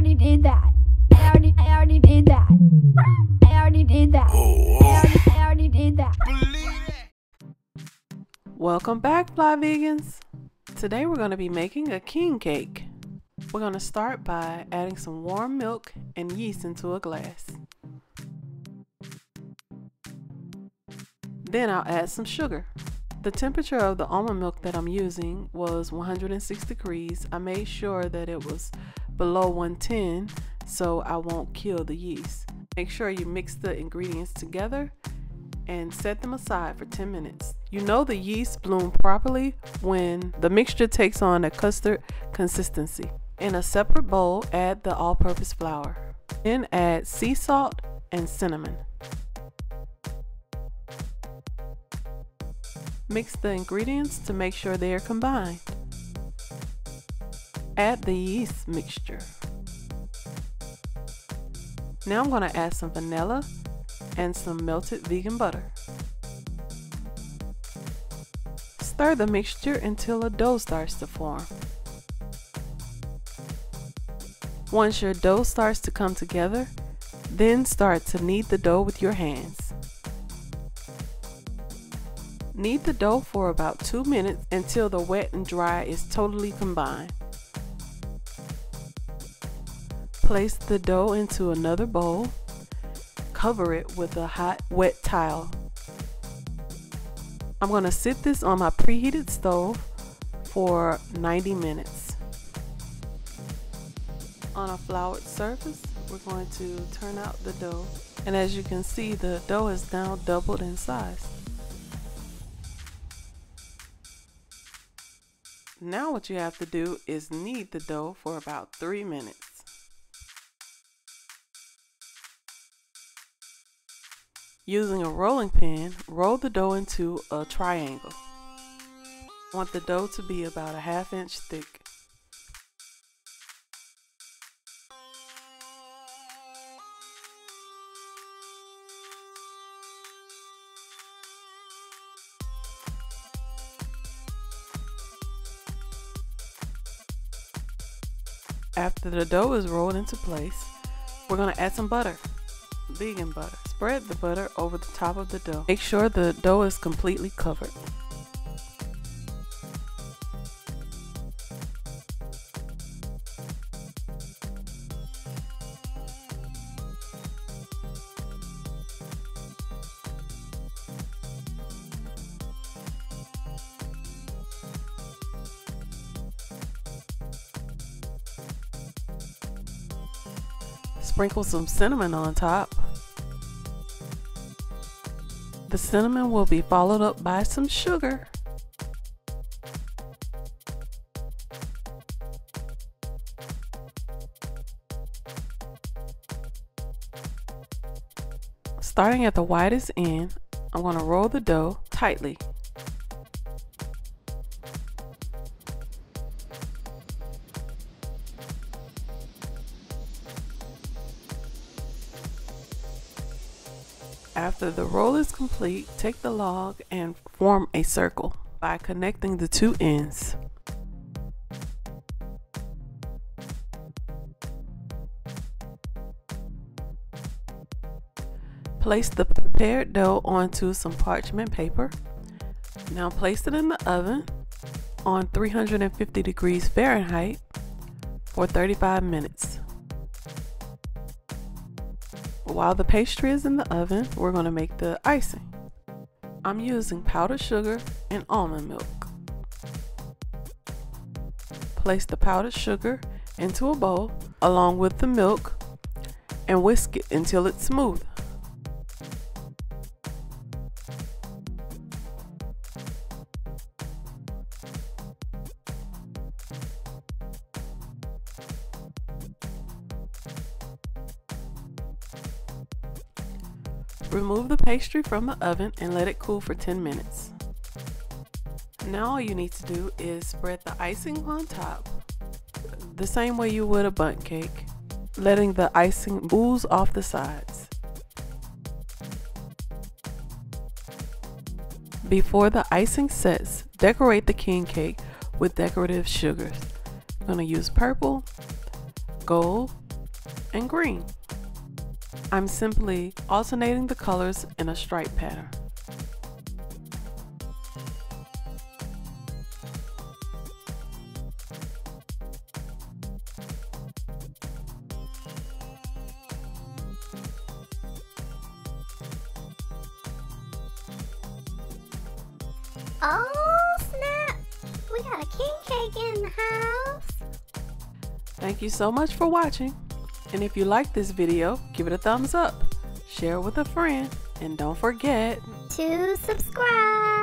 already did that. I already did that. I already did that. I already did that. Welcome back, Fly Vegans. Today we're going to be making a king cake. We're going to start by adding some warm milk and yeast into a glass. Then I'll add some sugar. The temperature of the almond milk that I'm using was 106 degrees. I made sure that it was below 110 so I won't kill the yeast. Make sure you mix the ingredients together and set them aside for 10 minutes. You know the yeast bloom properly when the mixture takes on a custard consistency. In a separate bowl, add the all-purpose flour. Then add sea salt and cinnamon. Mix the ingredients to make sure they are combined. Add the yeast mixture. Now I'm going to add some vanilla and some melted vegan butter. Stir the mixture until a dough starts to form. Once your dough starts to come together, then start to knead the dough with your hands. Knead the dough for about 2 minutes until the wet and dry is totally combined. Place the dough into another bowl. Cover it with a hot, wet towel. I'm going to sit this on my preheated stove for 90 minutes. On a floured surface, we're going to turn out the dough. And as you can see, the dough is now doubled in size. Now what you have to do is knead the dough for about 3 minutes. Using a rolling pin, roll the dough into a triangle. I want the dough to be about a 1/2 inch thick. After the dough is rolled into place, we're going to add some butter, vegan butter. Spread the butter over the top of the dough. Make sure the dough is completely covered. Sprinkle some cinnamon on top. The cinnamon will be followed up by some sugar. Starting at the widest end, I'm going to roll the dough tightly. After the roll is complete, take the log and form a circle by connecting the two ends. Place the prepared dough onto some parchment paper. Now place it in the oven on 350 degrees Fahrenheit for 35 minutes. While the pastry is in the oven, we're going to make the icing. I'm using powdered sugar and almond milk. Place the powdered sugar into a bowl along with the milk and whisk it until it's smooth. Remove the pastry from the oven and let it cool for 10 minutes. Now all you need to do is spread the icing on top, the same way you would a bundt cake, letting the icing ooze off the sides. Before the icing sets, decorate the king cake with decorative sugars. I'm going to use purple, gold, and green. I'm simply alternating the colors in a stripe pattern. Oh snap! We got a king cake in the house! Thank you so much for watching. And if you like this video, give it a thumbs up, share it with a friend, and don't forget To subscribe!